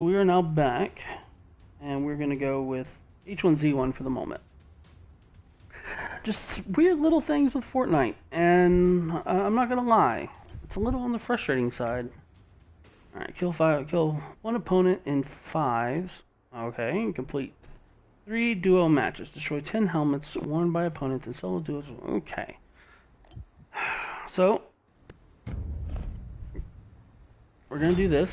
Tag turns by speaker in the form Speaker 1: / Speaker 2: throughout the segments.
Speaker 1: We are now back, and we're going to go with H1Z1 for the moment. Just weird little things with Fortnite, and I'm not going to lie, it's a little on the frustrating side. Alright, kill one opponent in 5s. Okay, and complete 3 duo matches. Destroy 10 helmets worn by opponents in solo duos. Okay. So, we're going to do this.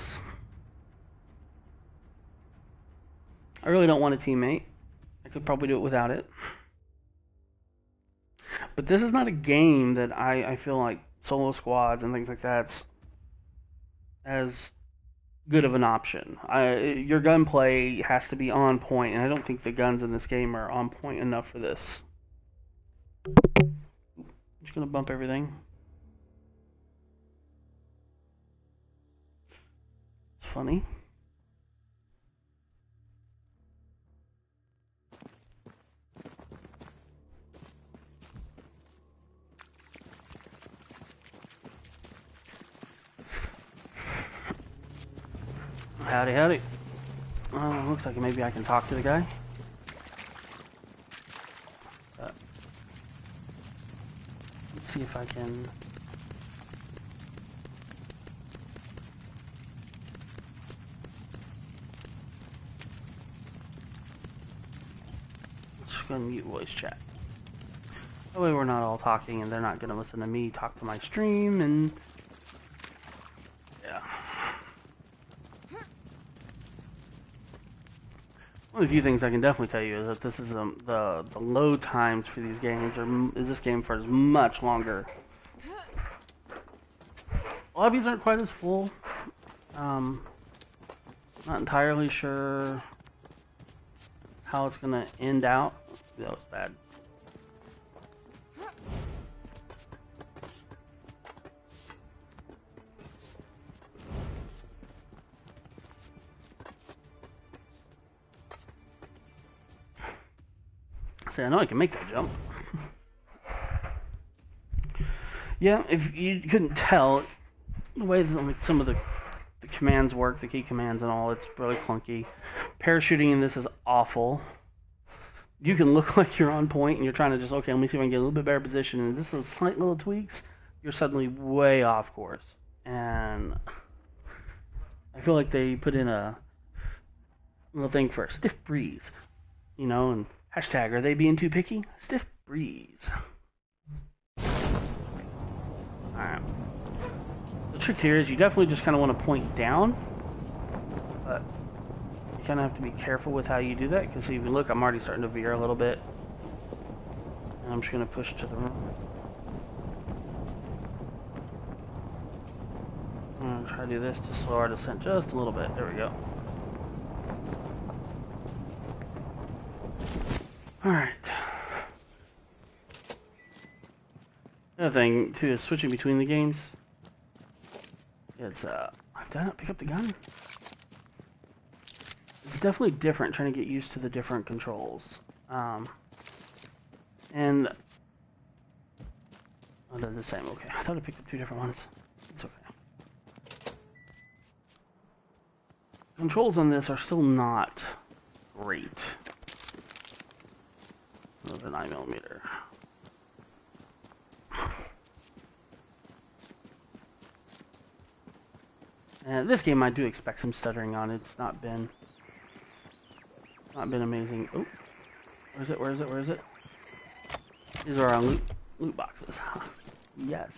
Speaker 1: I really don't want a teammate. I could probably do it without it. But this is not a game that I feel like solo squads and things like that's as good of an option. Your gunplay has to be on point, and I don't think the guns in this game are on point enough for this. I'm just going to bump everything. It's funny. Howdy, howdy. Looks like maybe I can talk to the guy. Let's see if I can... Just gonna mute voice chat. That way we're not all talking and they're not gonna listen to me talk to my stream and... Yeah. One of the few things I can definitely tell you is that this is the load times for these games this game for as much longer. Lobbies aren't quite as full. Not entirely sure how it's gonna end out. That was bad. See, I know I can make that jump. Yeah, if you couldn't tell, the way that, like, some of the commands work, the key commands and all, it's really clunky. Parachuting in this is awful. You can look like you're on point and you're trying to just, okay, let me see if I can get a little bit better position, and just those slight little tweaks, you're suddenly way off course. And I feel like they put in a little thing for a stiff breeze, you know, and hashtag, are they being too picky? Stiff breeze. Alright. The trick here is you definitely just kind of want to point down, but you kind of have to be careful with how you do that, because if you look, I'm already starting to veer a little bit. And I'm just going to push to the right. I'm going to try to do this to slow our descent just a little bit. There we go. Alright. The other thing, too, is switching between the games. It's, did I not pick up the gun? It's definitely different trying to get used to the different controls. And... Oh, they're the same, okay. I thought I picked up 2 different ones. It's okay. Controls on this are still not great. The 9mm. And this game I do expect some stuttering on. It's not been amazing. Oh, where is it? Where is it? Where is it? These are our loot boxes. Yes.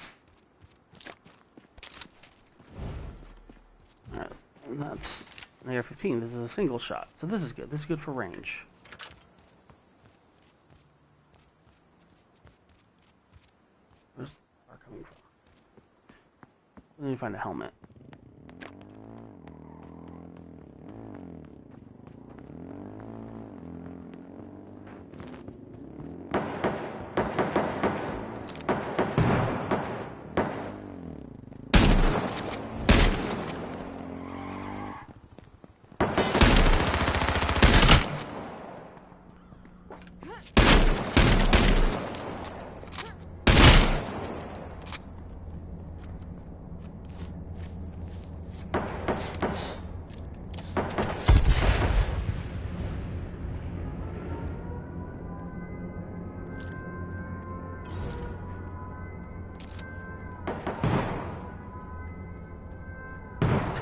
Speaker 1: All right, and that's an AR-15. This is a single shot, so this is good. This is good for range. Where's the car coming from? Let me find a helmet.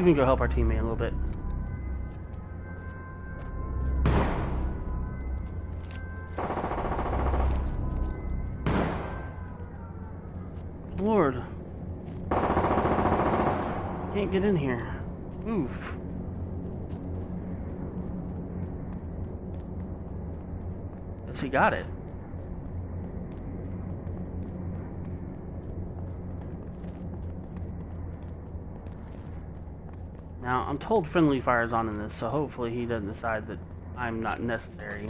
Speaker 1: we can go help our teammate a little bit. Lord. Can't get in here. Oof. Guess he got it. Now, I'm told friendly fire's on in this, so hopefully he doesn't decide that I'm not necessary.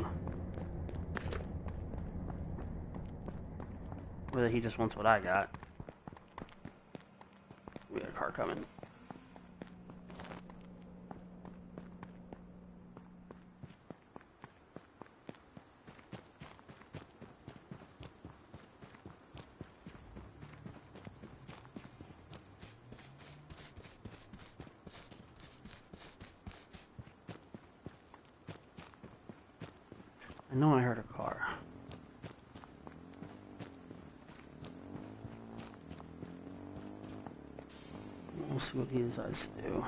Speaker 1: Or that he just wants what I got. We got a car coming. I know I heard a car. We'll see what he decides to do.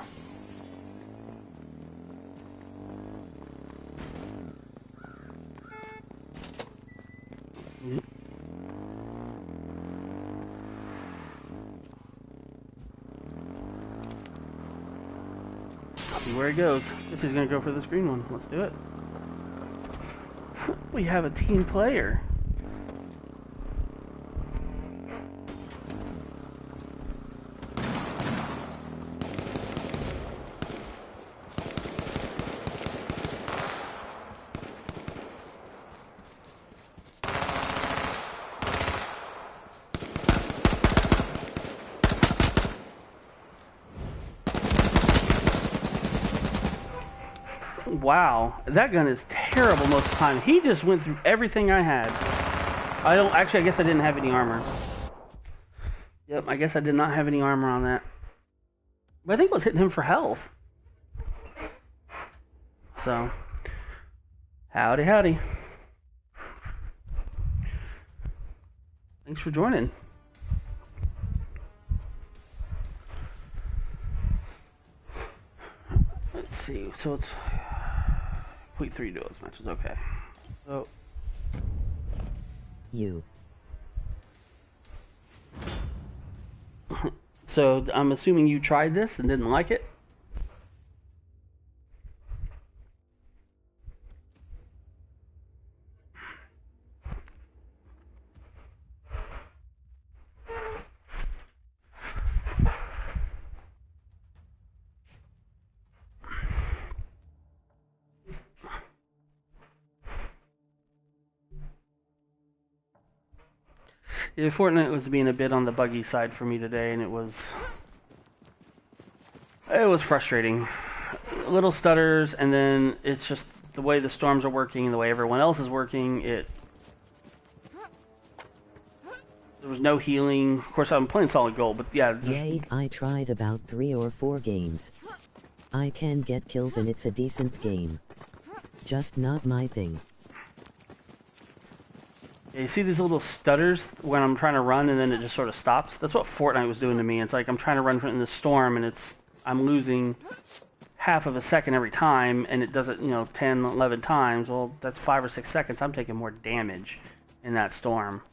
Speaker 1: See where he goes. Guess he's gonna go for this green one. Let's do it. We have a team player. Wow, that gun is terrible most of the time. He just went through everything I had. I guess I didn't have any armor. Yep, I guess I did not have any armor on that. But I think I was hitting him for health. So, howdy, howdy. Thanks for joining. Let's see, so it's complete 3 duos matches, okay. So So I'm assuming you tried this and didn't like it? Yeah, Fortnite was being a bit on the buggy side for me today, and it was frustrating. Little stutters, and then it's just the way the storms are working, the way everyone else is working. There was no healing. Of course, I'm playing solid gold, but yeah.
Speaker 2: Yay! I tried about 3 or 4 games. I can get kills, and it's a decent game. Just not my thing.
Speaker 1: You see these little stutters when I'm trying to run and then it just sort of stops? That's what Fortnite was doing to me. It's like I'm trying to run in the storm and I'm losing half of a second every time, and it does it, 10, 11 times. Well, that's 5 or 6 seconds. I'm taking more damage in that storm.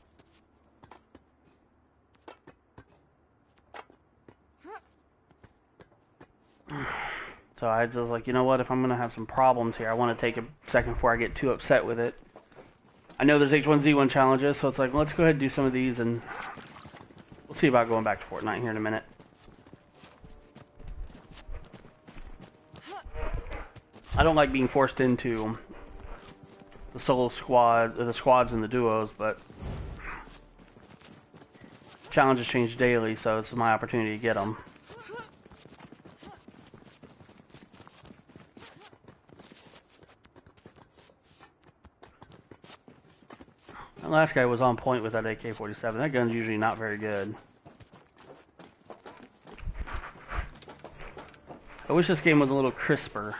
Speaker 1: So I just like, you know what, if I'm going to have some problems here, I want to take a second before I get too upset with it. I know there's H1Z1 challenges, so it's like, let's go ahead and do some of these, and we'll see about going back to Fortnite here in a minute. I don't like being forced into the solo squad, or the squads and the duos, but challenges change daily, so it's my opportunity to get them. That last guy was on point with that AK-47. That gun's usually not very good. I wish this game was a little crisper.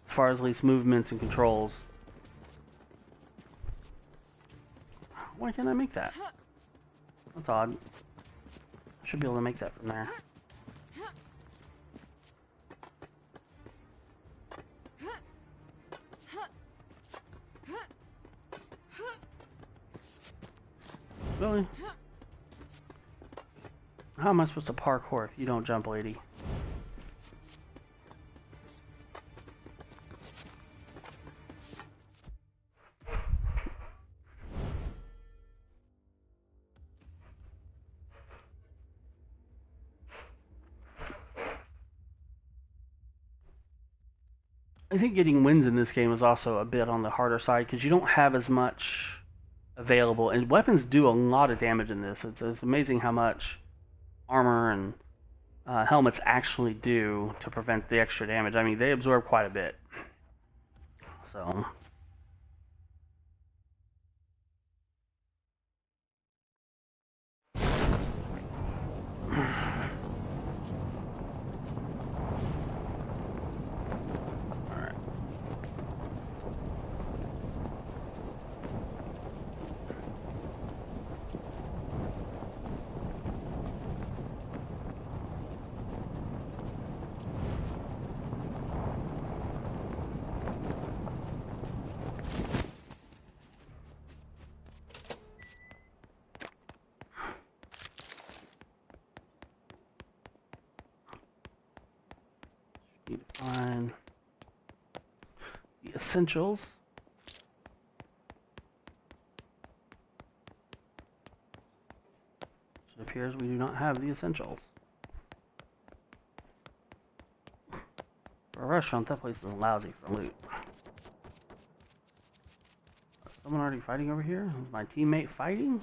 Speaker 1: As far as at least movements and controls. Why can't I make that? That's odd. Should be able to make that from there. Really? How am I supposed to parkour if you don't jump, lady? I think getting wins in this game is also a bit on the harder side because you don't have as much available, and weapons do a lot of damage in this. It's amazing how much armor and helmets actually do to prevent the extra damage. I mean, they absorb quite a bit. So. Need to find the essentials. It appears we do not have the essentials. For a restaurant, that place is lousy for loot. Is someone already fighting over here? Is my teammate fighting?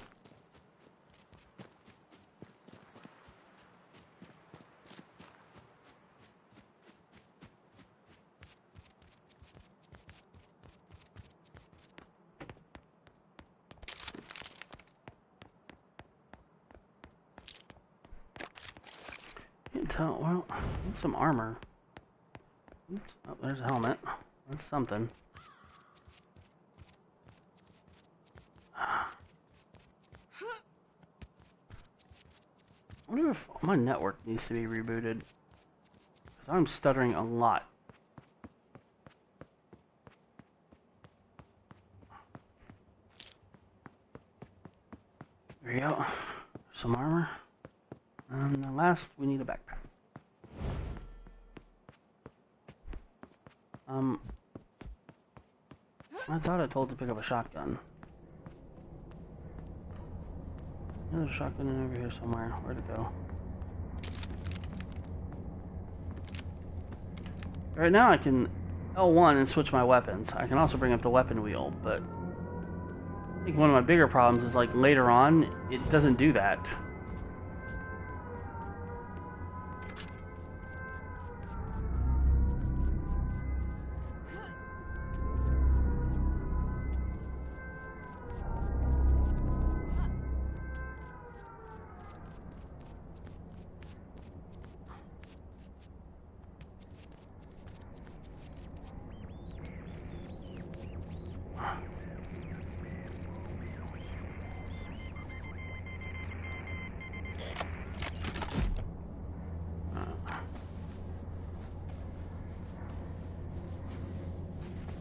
Speaker 1: Well, some armor. Oops. Oh, there's a helmet. That's something. I wonder if my network needs to be rebooted. Because I'm stuttering a lot. There we go. Some armor. And the last, we need a backpack. I thought I told to pick up a shotgun. There's a shotgun in over here somewhere. Where'd it go? Right now I can L1 and switch my weapons. I can also bring up the weapon wheel, but I think one of my bigger problems is like later on, it doesn't do that.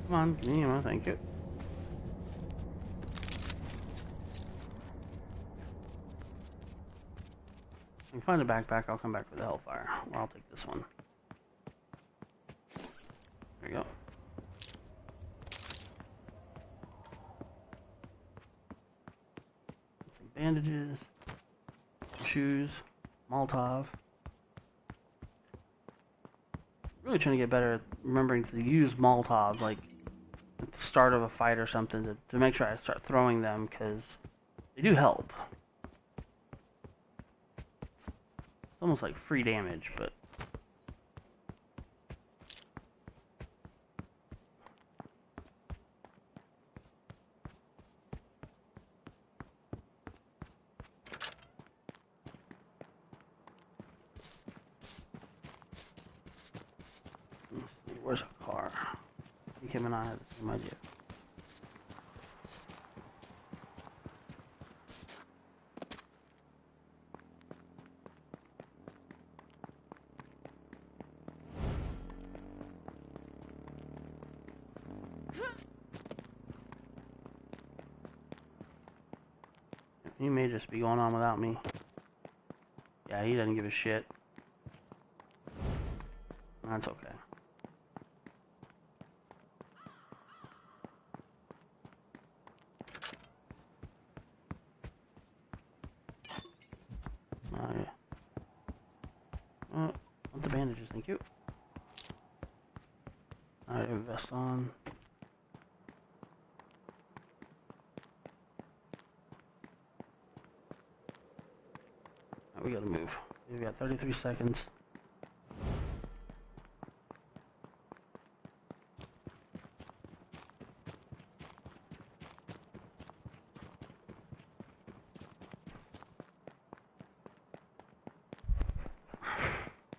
Speaker 1: Come on, give me ammo, thank you. If I can find a backpack, I'll come back for the Hellfire. Or I'll take this one. There you go. Some bandages, some shoes, Molotov. Really trying to get better at remembering to use Molotovs, like at the start of a fight or something, to make sure I start throwing them, because they do help. It's almost like free damage, but... Where's a car? I think him and I have the same idea. He may just be going on without me. Yeah, he doesn't give a shit. That's okay. Oh, yeah. Want the bandages, thank you. Alright, have a vest on. Right, we gotta move. We got 33 seconds.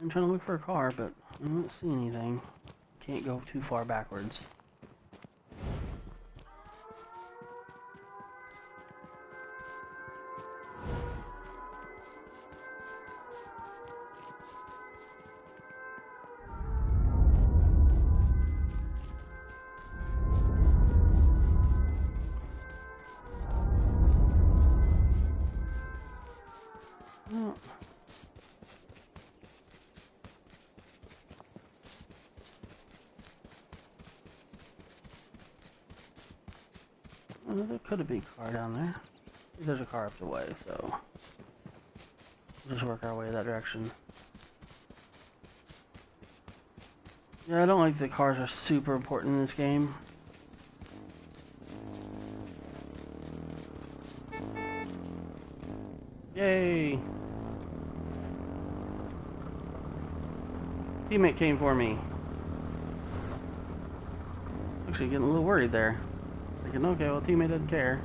Speaker 1: I'm trying to look for a car, but I don't see anything. Can't go too far backwards. Oh. Well, there could have been a car down there. There's a car up the way, so we'll just work our way that direction. Yeah, I don't like the cars are super important in this game. Yay! Teammate came for me. Actually getting a little worried there. Thinking, okay, well, teammate doesn't care.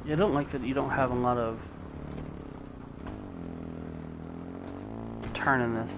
Speaker 1: Yeah, I don't like that you don't have a lot of turn in this.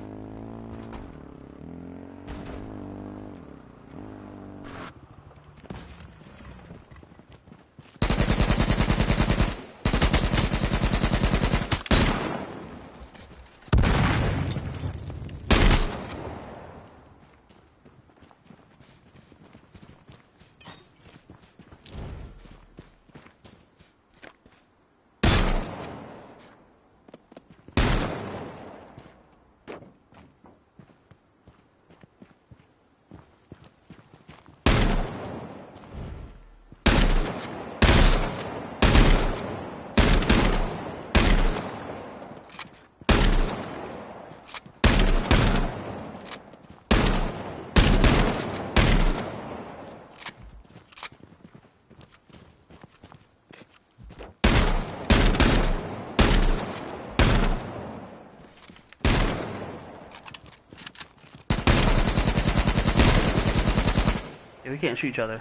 Speaker 1: Yeah, we can't shoot each other.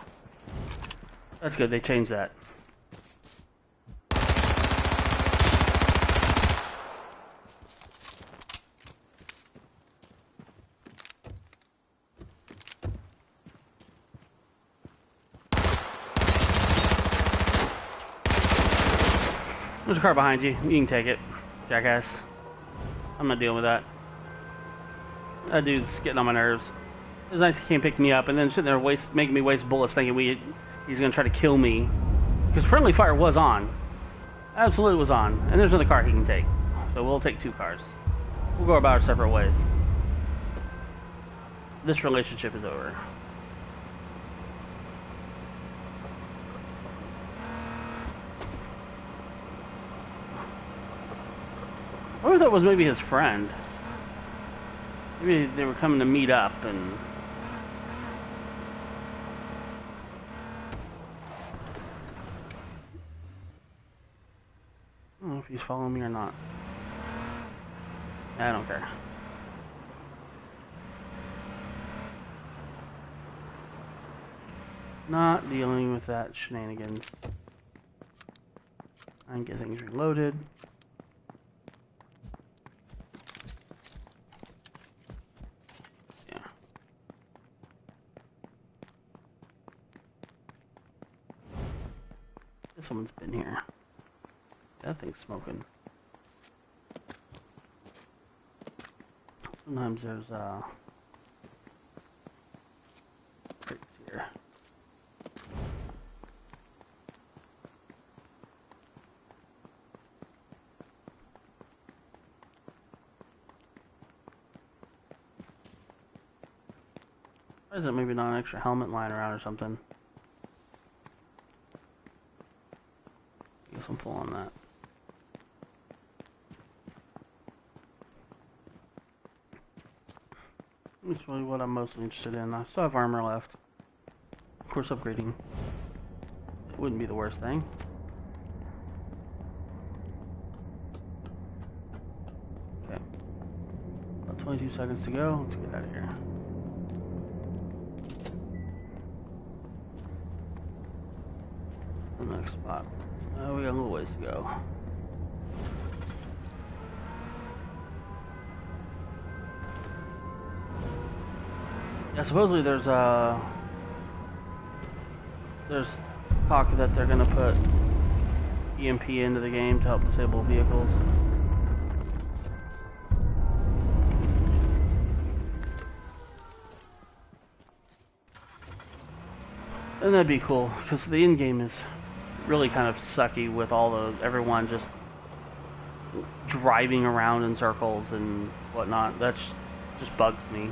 Speaker 1: That's good, they changed that. There's a car behind you. You can take it, jackass. I'm not dealing with that. That dude's getting on my nerves. It's nice he can't pick me up, and then sitting there making me waste bullets thinking he's going to try to kill me. Because friendly fire was on. Absolutely was on. And there's another car he can take. So we'll take two cars. We'll go about our separate ways. This relationship is over. I thought it was maybe his friend. Maybe they were coming to meet up and... I don't know if he's following me or not. I don't care. Not dealing with that shenanigans. I can get things reloaded. Yeah. Someone's been here. That thing's smoking. Sometimes there's crates here. Why is it maybe not an extra helmet lying around or something? Guess I'm full on that. That's really what I'm mostly interested in. I still have armor left. Of course, upgrading it wouldn't be the worst thing. Okay. About 22 seconds to go. Let's get out of here. The next spot. We got a little ways to go. Yeah, supposedly there's talk that they're gonna put EMP into the game to help disable vehicles. And that'd be cool, because the end game is really kind of sucky with everyone just driving around in circles and whatnot. That just bugs me.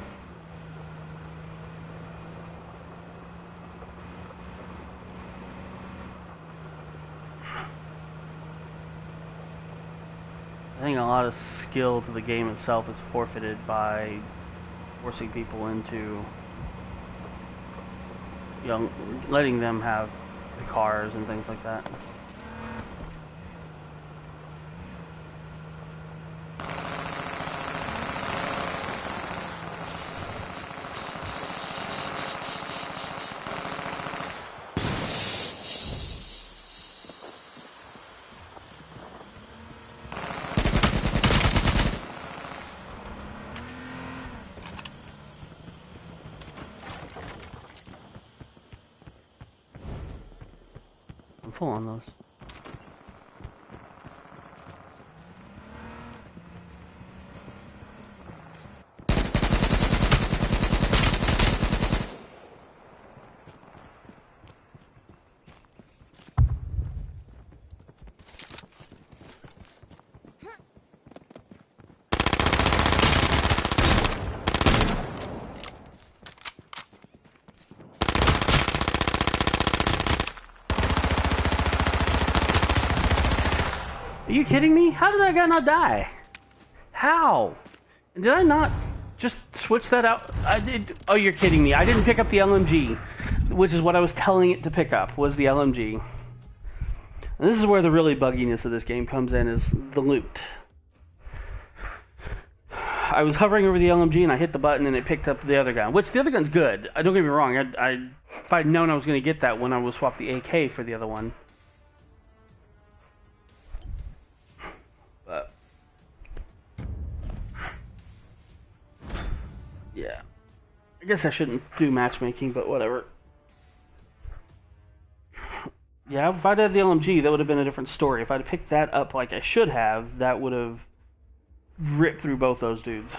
Speaker 1: I think a lot of skill to the game itself is forfeited by forcing people into, you know, letting them have the cars and things like that. I'm full on those. Are you kidding me? How did that guy not die? How? Did I not just switch that out? I did. Oh, you're kidding me. I didn't pick up the LMG, which is what I was telling it to pick up, was the LMG. And this is where the really bugginess of this game comes in, is the loot. I was hovering over the LMG and I hit the button and it picked up the other gun, which the other gun's good. Don't get me wrong. If I'd known I was going to get that when I was swapped the AK for the other one. But yeah, I guess I shouldn't do matchmaking, but whatever. Yeah, if I'd had the LMG, that would have been a different story. If I'd picked that up like I should have, that would have ripped through both those dudes.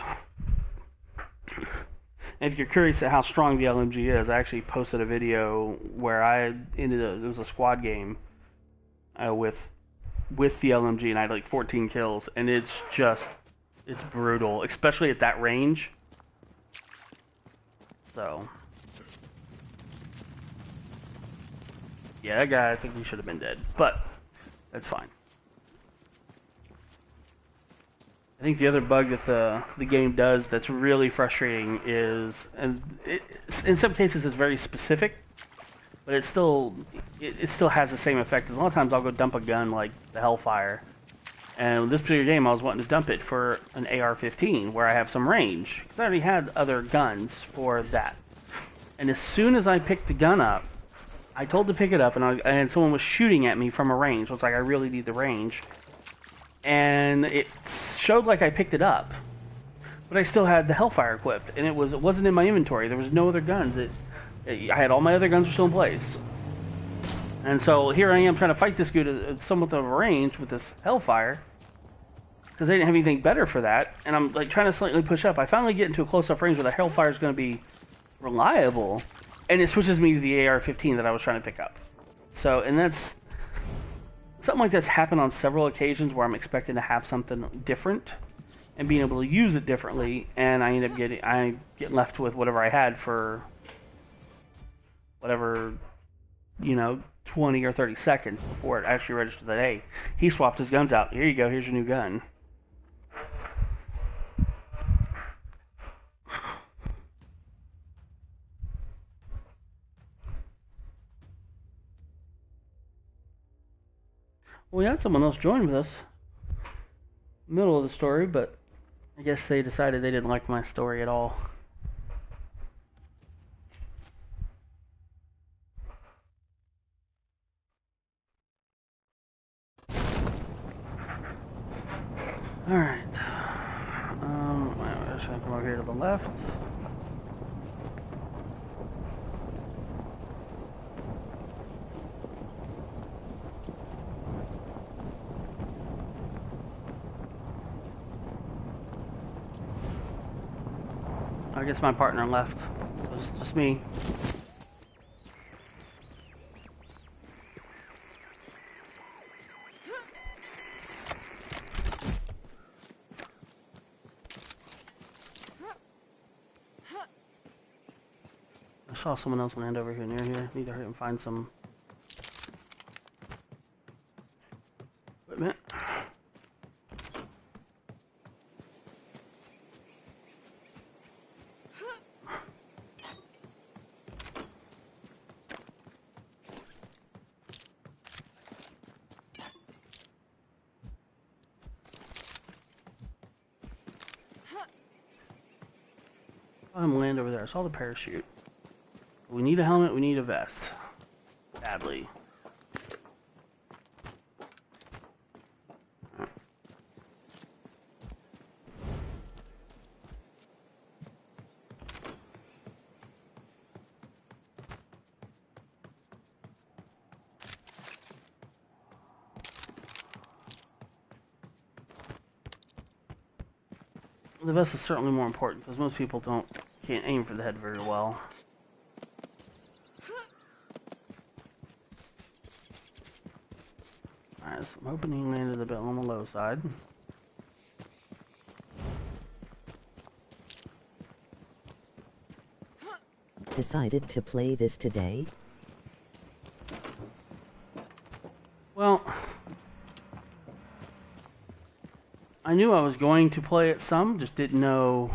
Speaker 1: And if you're curious at how strong the LMG is, I actually posted a video where it was a squad game with the LMG, and I had like 14 kills, and it's brutal, especially at that range. So yeah, that guy, I think he should have been dead, but that's fine. I think the other bug that the game does that's really frustrating is, and in some cases it's very specific, but it still has the same effect. Because a lot of times I'll go dump a gun like the Hellfire, and in this particular game I was wanting to dump it for an AR-15 where I have some range, because I already had other guns for that. And as soon as I picked the gun up, I told to pick it up, and someone was shooting at me from a range. So it's like, I really need the range. And it showed like I picked it up, but I still had the Hellfire equipped, and it wasn't in my inventory. There was no other guns. I had all my other guns were still in place. And so here I am trying to fight this dude at somewhat of a range with this Hellfire, because they didn't have anything better for that. And I'm like trying to slightly push up. I finally get into a close-up range where the Hellfire is going to be reliable, and it switches me to the AR-15 that I was trying to pick up. So, and that's something like that's happened on several occasions where I'm expecting to have something different and being able to use it differently, and I get left with whatever I had for whatever, 20 or 30 seconds before it actually registered that, hey, he swapped his guns out. Here you go, here's your new gun. We had someone else join with us middle of the story, but I guess they decided they didn't like my story at all. Alright. I'm just gonna come over here to the left. I guess my partner left. It was just me. I saw someone else land over here near here. Need to hurry and find some equipment. I'm land over there. I saw the parachute. We need a helmet, we need a vest. Badly. The vest is certainly more important because most people can't aim for the head very well. Alright, so I'm hoping he landed a bit on the low side.
Speaker 2: Decided to play this today?
Speaker 1: Well, I knew I was going to play it some, just didn't know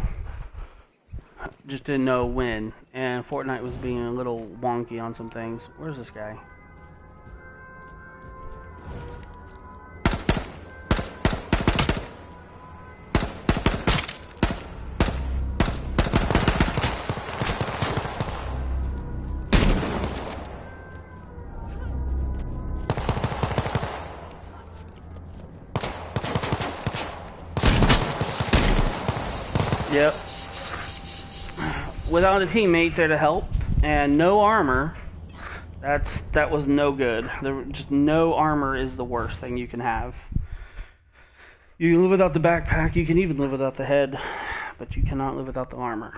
Speaker 1: when. And Fortnite was being a little wonky on some things. Where's this guy? Yep. Without a teammate there to help and no armor, that was no good. Just no armor is the worst thing you can have. You can live without the backpack, you can even live without the head, but you cannot live without the armor.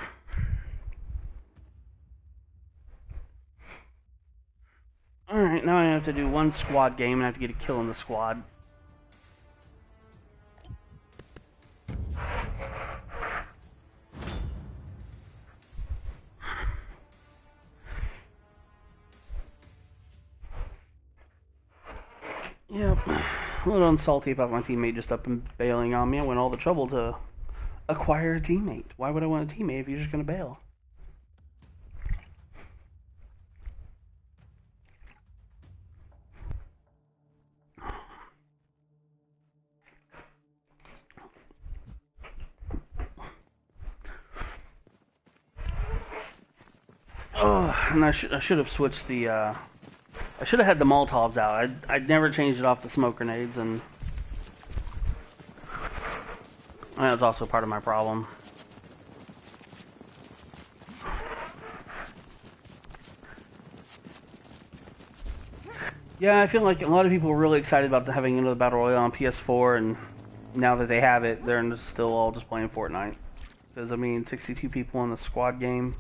Speaker 1: Alright, now I have to do one squad game and I have to get a kill in the squad. Yep, a little unsalty about my teammate just up and bailing on me. I went all the trouble to acquire a teammate. Why would I want a teammate if you're just going to bail? Oh, and I should have switched the, I should have had the Molotovs out. I'd never changed it off the smoke grenades, and that was also part of my problem. Yeah, I feel like a lot of people were really excited about having another Battle Royale on PS4, and now that they have it, they're still all just playing Fortnite. Because, I mean, 62 people in the squad game.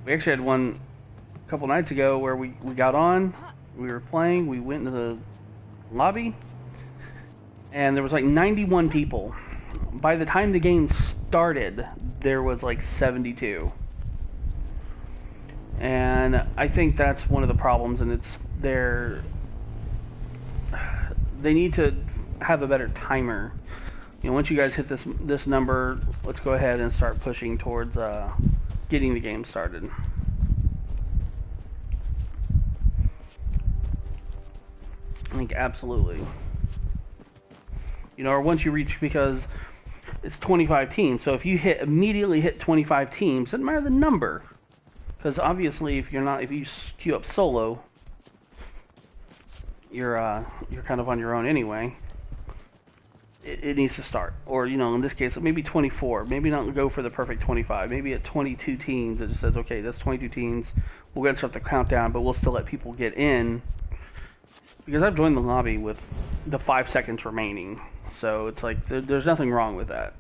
Speaker 1: We actually had one a couple nights ago where we got on, we were playing, we went into the lobby, and there was like 91 people. By the time the game started, there was like 72. And I think that's one of the problems, and it's they need to have a better timer. You know, once you guys hit this number, let's go ahead and start pushing towards getting the game started. I think absolutely. You know, or once you reach, because it's 25 teams, so if you immediately hit 25 teams, doesn't matter the number, because obviously if you queue up solo, you're kind of on your own anyway. It needs to start, or you know, in this case, maybe 24. Maybe not go for the perfect 25. Maybe at 22 teams, it just says, okay, that's 22 teams. We're gonna start the countdown, but we'll still let people get in. Because I've joined the lobby with the 5 seconds remaining, so it's like there's nothing wrong with that.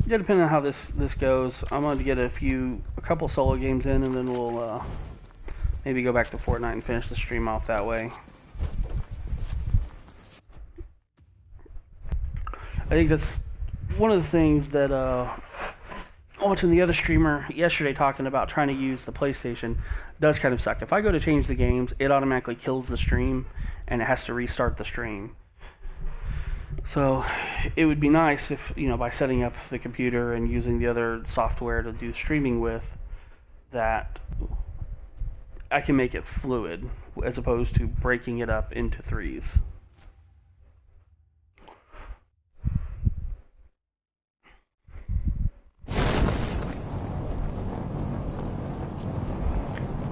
Speaker 1: Yeah, depending on how this goes, I'm going to get a couple solo games in, and then we'll maybe go back to Fortnite and finish the stream off that way. I think that's one of the things that watching the other streamer yesterday talking about trying to use the PlayStation does kind of suck. If I go to change the games, it automatically kills the stream, and it has to restart the stream. So it would be nice if, you know, by setting up the computer and using the other software to do streaming with, that I can make it fluid as opposed to breaking it up into threes.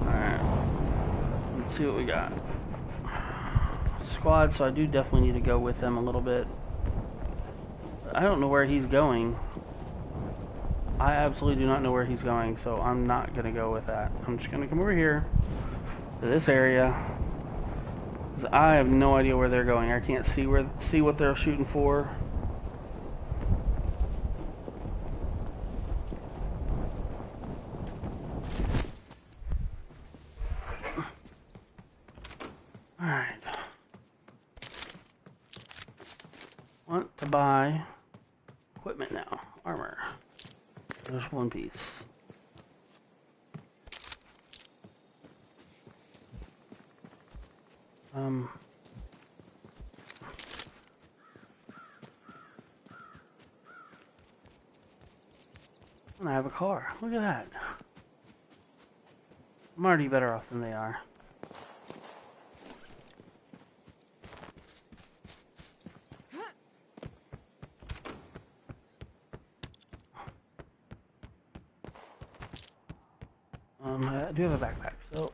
Speaker 1: Alright, let's see what we got. Squad, so I do definitely need to go with them a little bit. I don't know where he's going. I absolutely do not know where he's going, so I'm not going to go with that. I'm just going to come over here to this area, because I have no idea where they're going. I can't see what they're shooting for. Alright. Want to buy equipment now. Armor. There's one piece. And I have a car. Look at that. I'm already better off than they are. I do have a backpack, so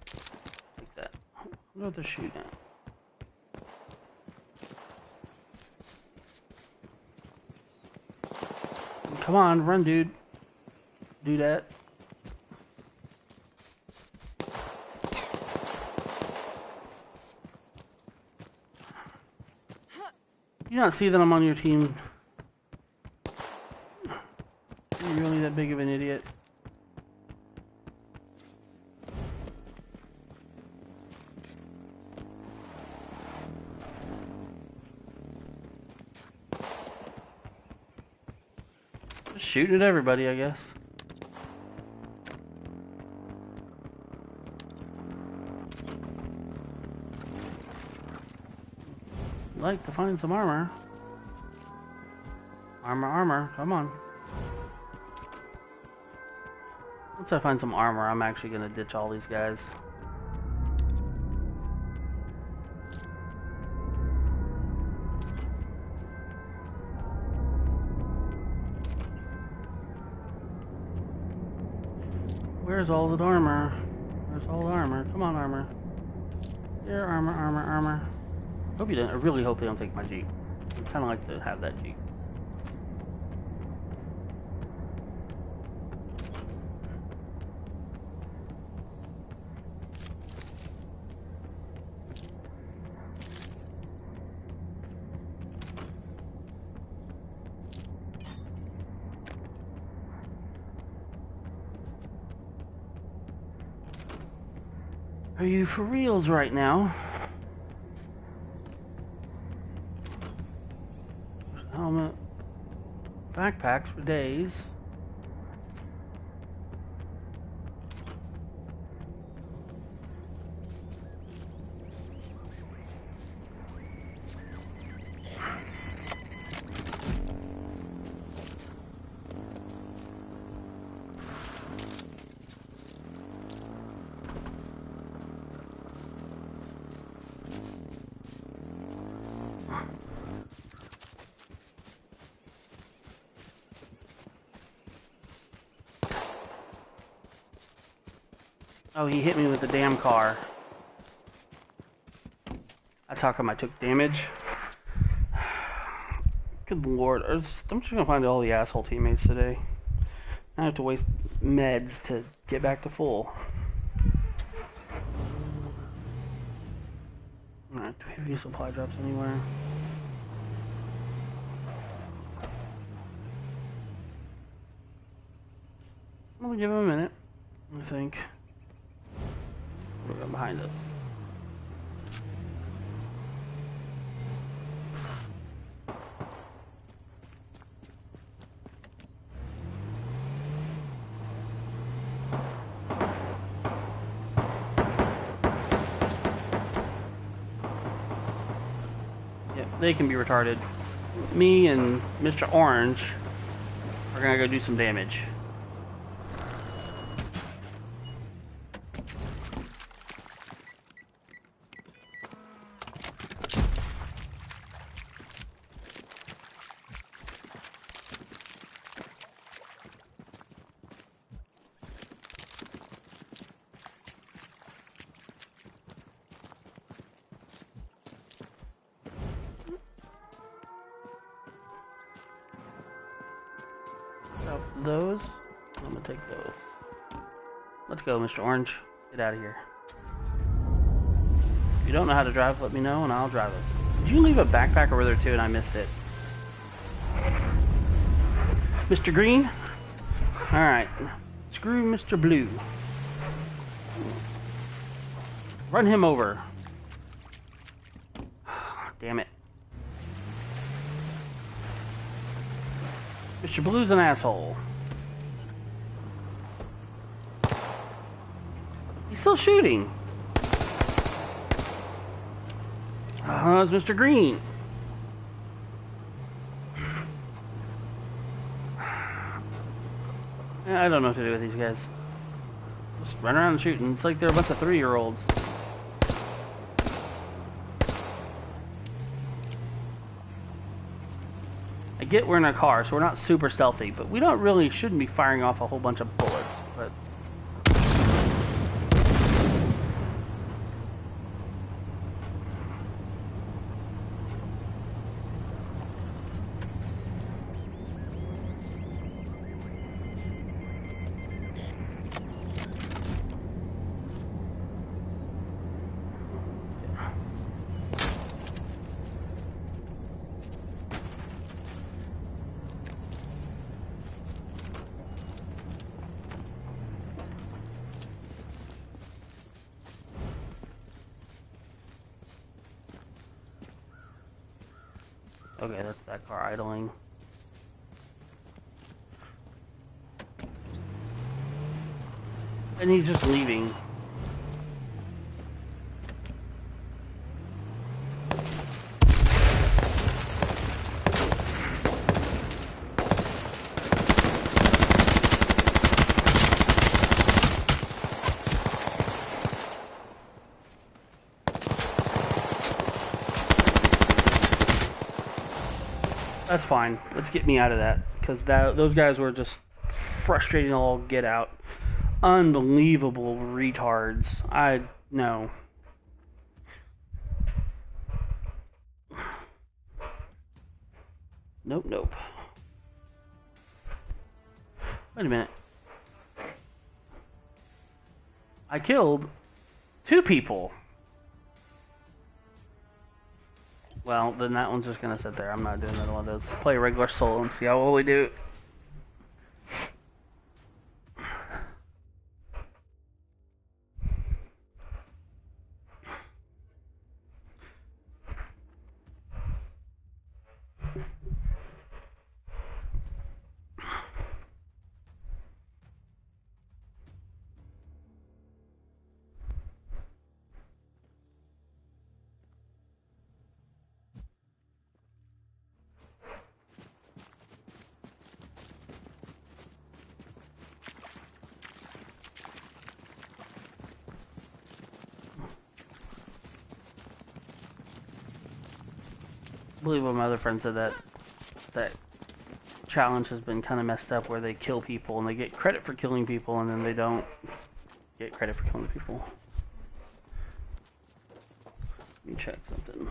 Speaker 1: take that. I wonder what they're shooting at. Come on, run, dude. Do that. You not see that I'm on your team? Are you really that big of an idiot? Just shooting at everybody, I guess. I'd like to find some armor. Armor, come on. Once I find some armor, I'm actually gonna ditch all these guys. Where's all the armor? Where's all the armor? Come on, armor. Here, armor, armor, armor. Hope you didn't. I really hope they don't take my Jeep. I'd kind of like to have that Jeep. Are you for reals right now? Helmet. Backpacks for days. Oh, he hit me with the damn car. That's how come I took damage. Good lord. I'm just gonna find all the asshole teammates today. I have to waste meds to get back to full. Alright, do we have any supply drops anywhere? I'm gonna give him a minute, I think. We're going behind us. Yep, they can be retarded. Me and Mr. Orange are gonna go do some damage. Those, I'm gonna take those. Let's go, Mr. Orange. Get out of here. If you don't know how to drive, let me know and I'll drive it. Did you leave a backpack over there too and I missed it? Mr. Green? Alright. Screw Mr. Blue. Run him over. Damn it. Mr. Blue's an asshole. He's still shooting. It's Mr. Green. I don't know what to do with these guys. Just run around and shooting. It's like they're a bunch of 3-year-olds. I get we're in a car, so we're not super stealthy, but we shouldn't be firing off a whole bunch of bullets. But okay, that's that car idling. And he's just leaving. That's fine. Let's get me out of that, because those guys were just frustrating all get out. unbelievable retards. I know. Nope, nope. Wait a minute. I killed 2 people. Well, then that one's just gonna sit there. I'm not doing another one of those. Let's play a regular solo and see how well we do. I believe what my other friend said that challenge has been kind of messed up, where they kill people and they get credit for killing people, and then they don't get credit for killing people. Let me check something.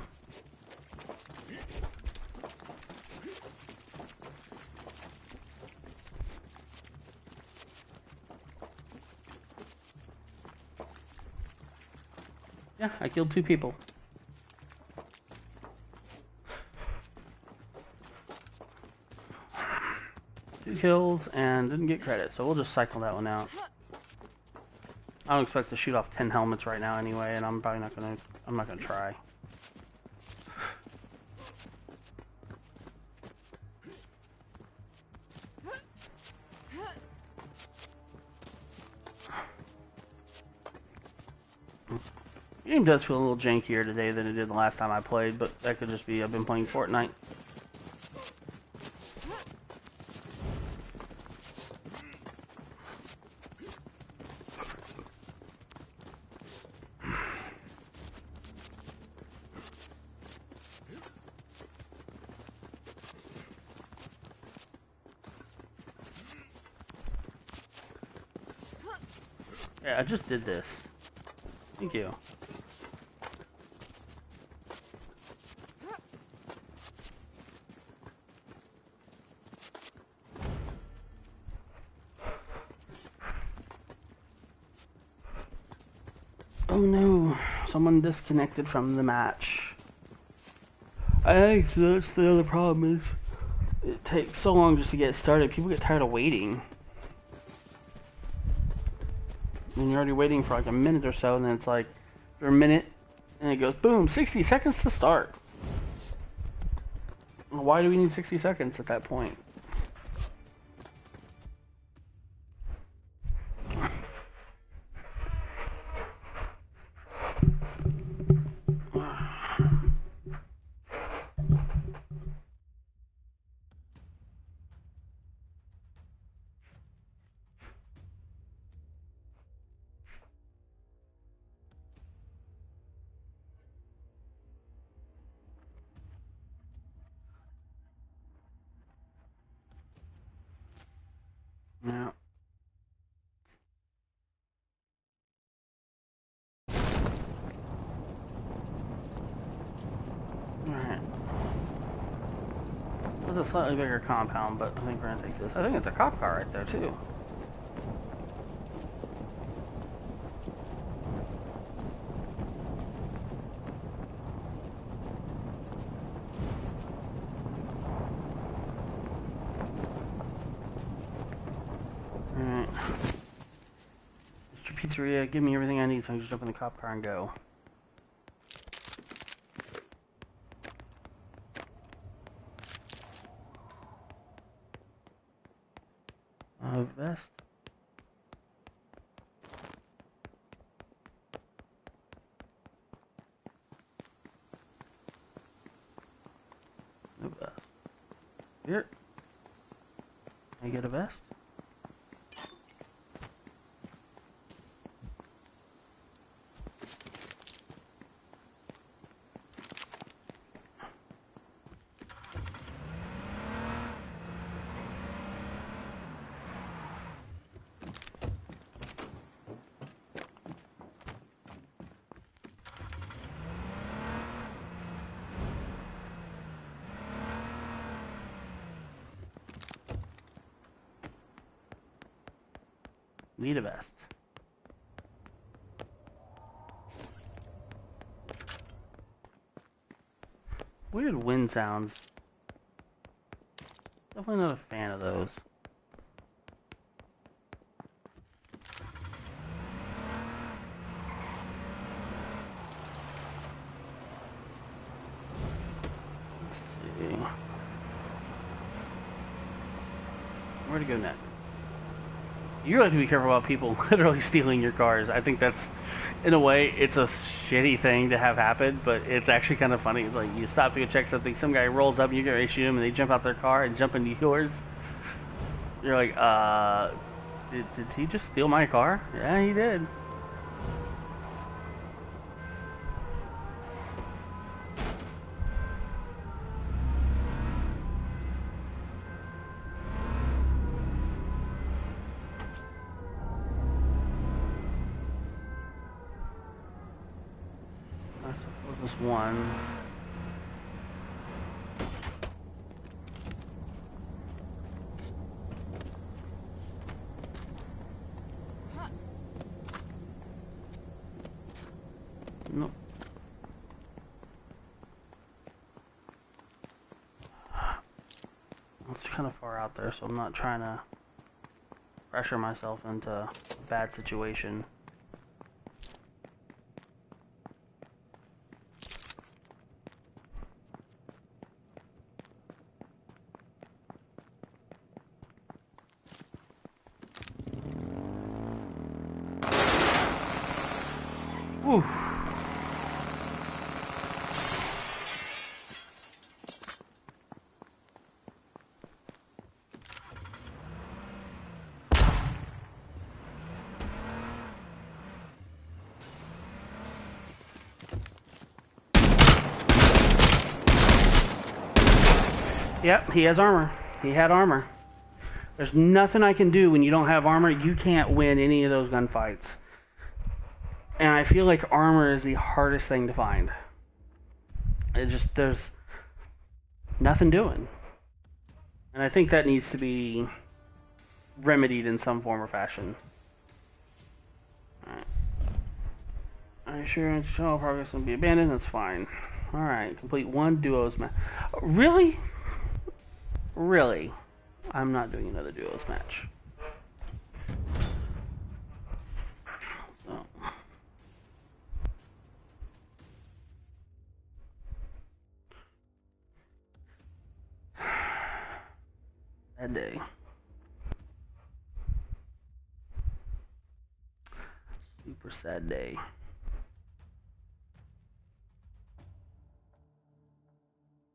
Speaker 1: Yeah, I killed 2 people. Kills and didn't get credit, so we'll just cycle that one out. I don't expect to shoot off 10 helmets right now anyway, and I'm probably not gonna try. The game does feel a little jankier today than it did the last time I played, but that could just be I've been playing Fortnite. Yeah, I just did this. Thank you. Oh no, someone disconnected from the match. I think that's the other problem is it takes so long just to get started. People get tired of waiting. And you're already waiting for like a minute or so, and then it's like, for a minute, and it goes, boom, 60 seconds to start. Why do we need 60 seconds at that point? Yeah. Alright. It's a slightly bigger compound, but I think we're gonna take this. I think it's a cop car right there, too. Alright. Mr. Pizzeria, give me everything I need so I can just jump in the cop car and go. Vest. No vest. Here. Can I get a vest? Need a vest. Weird wind sounds. Definitely not a fan of those. Let's see. Where to go next? You really have to be careful about people literally stealing your cars. I think that's, in a way, it's a shitty thing to have happen, but it's actually kind of funny. It's like you stop to go check something, some guy rolls up and you get ready to shoot him, and they jump out their car and jump into yours. You're like, did he just steal my car? Yeah, he did. I suppose this one. Nope. It's kind of far out there, so I'm not trying to pressure myself into a bad situation. Whew. Yep, he has armor. He had armor. There's nothing I can do when you don't have armor. You can't win any of those gunfights. And I feel like armor is the hardest thing to find. There's nothing doing. And I think that needs to be remedied in some form or fashion. Alright. Are you sure all progress will be abandoned? That's fine. Alright, complete one duos match. Really? Really? I'm not doing another duos match. So. Sad day. Super sad day.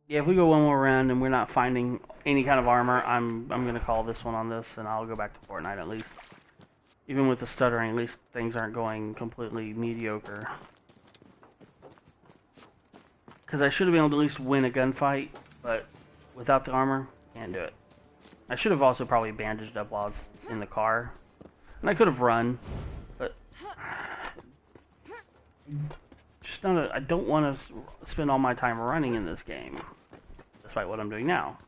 Speaker 1: Yeah, if we go one more round and we're not finding any kind of armor, I'm gonna call this one on this, and I'll go back to Fortnite at least. Even with the stuttering, at least things aren't going completely mediocre. Because I should have been able to at least win a gunfight, but without the armor, can't do it. I should have also probably bandaged up while I was in the car. And I could have run, but just not I don't want to spend all my time running in this game, despite what I'm doing now.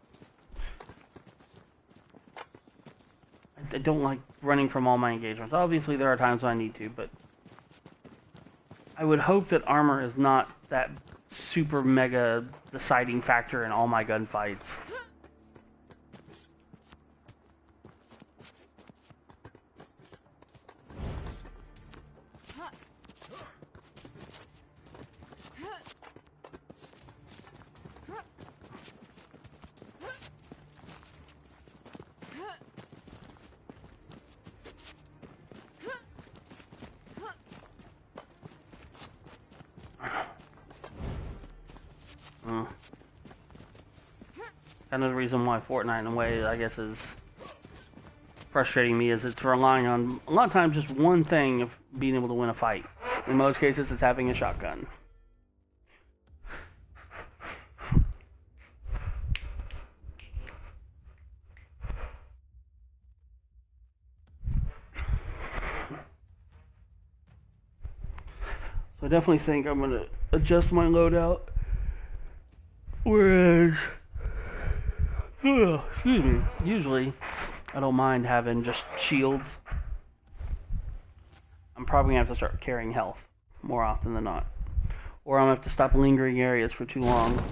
Speaker 1: I don't like running from all my engagements. Obviously, there are times when I need to, but I would hope that armor is not that super mega deciding factor in all my gunfights. Kind of the reason why Fortnite, in a way, I guess, is frustrating me, is it's relying on, a lot of times, just one thing of being able to win a fight. In most cases, it's having a shotgun. So I definitely think I'm going to adjust my loadout. Whereas, excuse me, usually I don't mind having just shields. I'm probably gonna have to start carrying health more often than not. Or I'm gonna have to stop lingering areas for too long.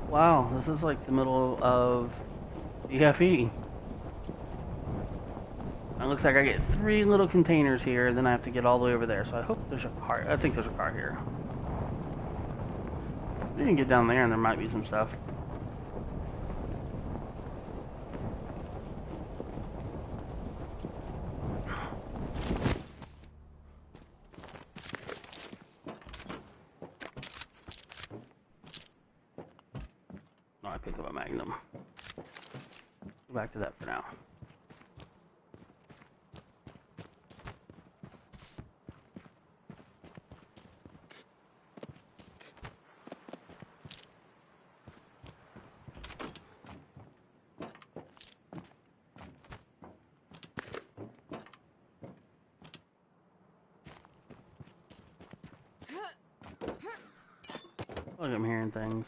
Speaker 1: Wow, this is like the middle of DFE. It looks like I get 3 little containers here, then I have to get all the way over there. So I hope there's a car. I think there's a car here. We can get down there and there might be some stuff. No, I picked up a Magnum. Go back to that for now. Look, I'm hearing things.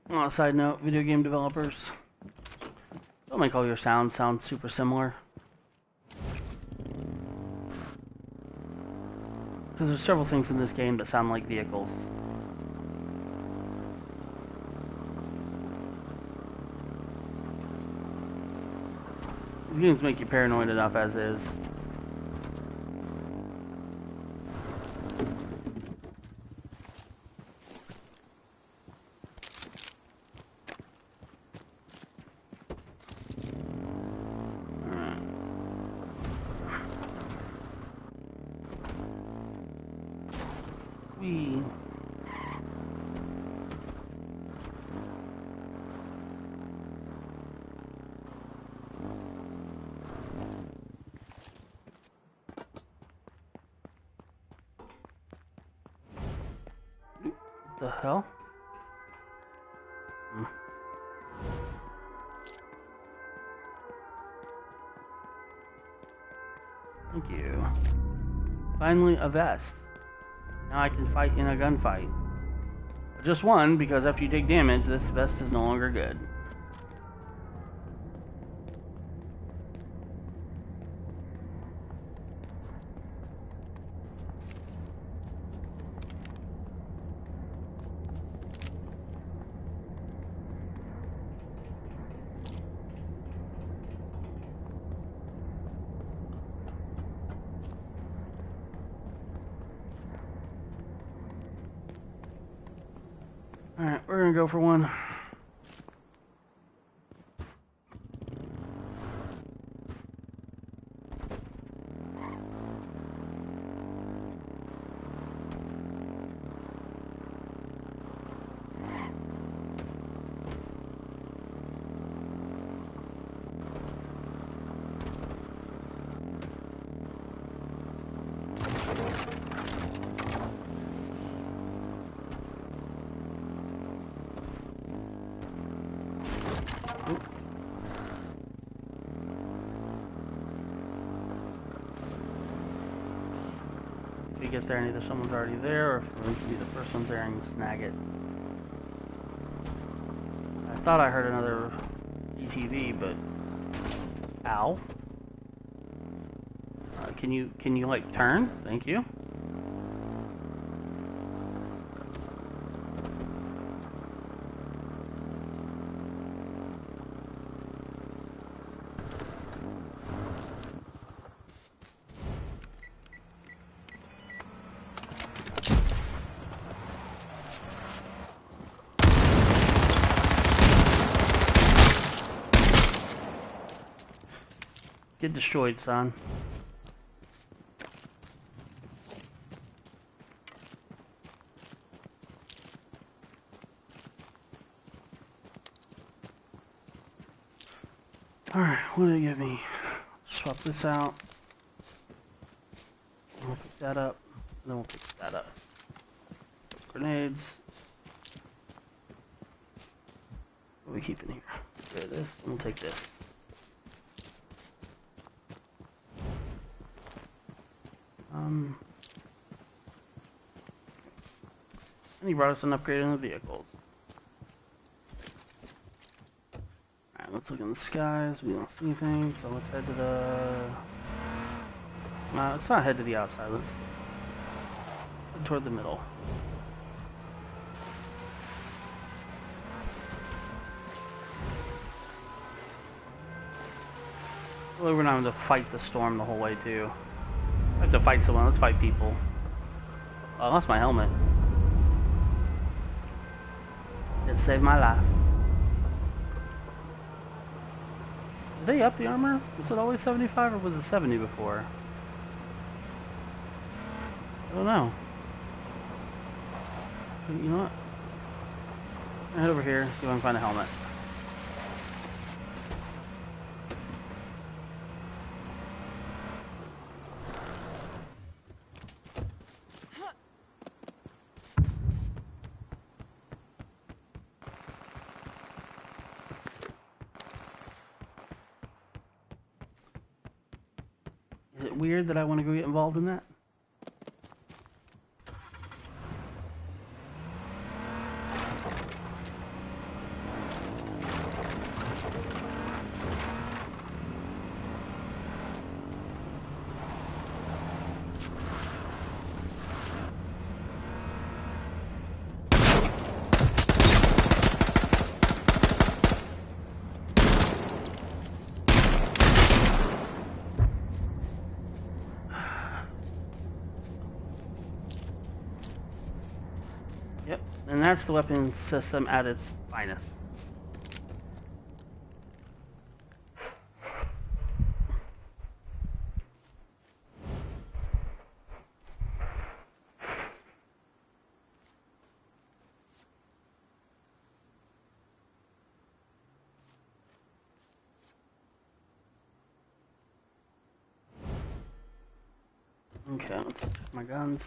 Speaker 1: On a side note, video game developers, don't make all your sounds sound super similar. Because there's several things in this game that sound like vehicles. These games make you paranoid enough as is. Wee. What the hell? Thank you. Finally, a vest. Now I can fight in a gunfight. Just one, because after you take damage, this vest is no longer good. Alright, we're gonna go for one. If you get there and either someone's already there, or if we can be the first ones there and snag it. I thought I heard another ETV, but ow. Can you like turn? Thank you. Get destroyed, son. Alright, what did it give me? Swap this out. We'll pick that up. Then we'll pick that up. Grenades. What are we keeping here? Get rid of this, and we'll take this. And he brought us an upgrade in the vehicles. Alright, let's look in the skies. We don't see anything, so let's head to the... let's not head to the outside. Let's head toward the middle. Well, we're not having to fight the storm the whole way, too. I have to fight someone. Let's fight people. Oh, I lost my helmet. It saved my life. Did they up the armor? Was it always 75 or was it 70 before? I don't know. You know what? I'll head over here, see if I can find a helmet. Is it weird that I want to go get involved in that? Yep, and that's the weapon system at its finest. Okay, let's check my guns.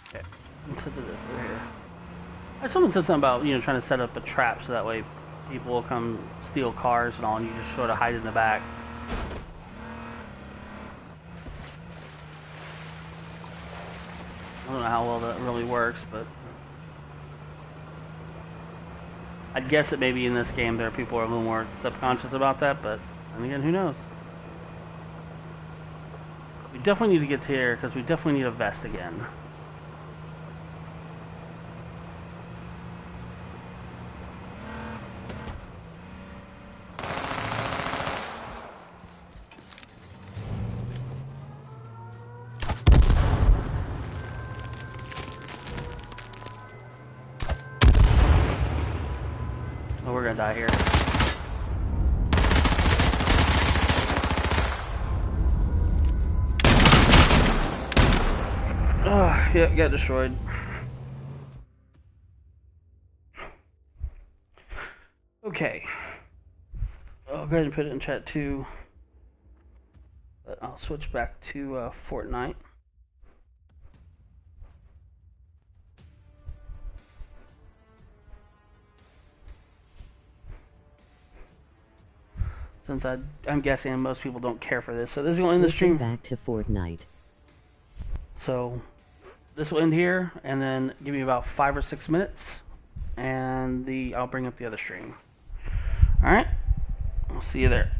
Speaker 1: Okay, into this over here. Someone said something about, trying to set up a trap so that way people will come steal cars and all, and you just sort of hide in the back. I don't know how well that really works, but I'd guess that maybe in this game there are people who are a little more subconscious about that, but then again, who knows? We definitely need to get to here because we definitely need a vest again. Oh, we're gonna die here. Oh, yeah, got destroyed. Okay. I'll go ahead and put it in chat too. But I'll switch back to Fortnite. Since I'm guessing most people don't care for this, so this is going to end the stream.
Speaker 2: Back to Fortnite.
Speaker 1: So this will end here, and then give me about 5 or 6 minutes, and I'll bring up the other stream. All right, I'll see you there.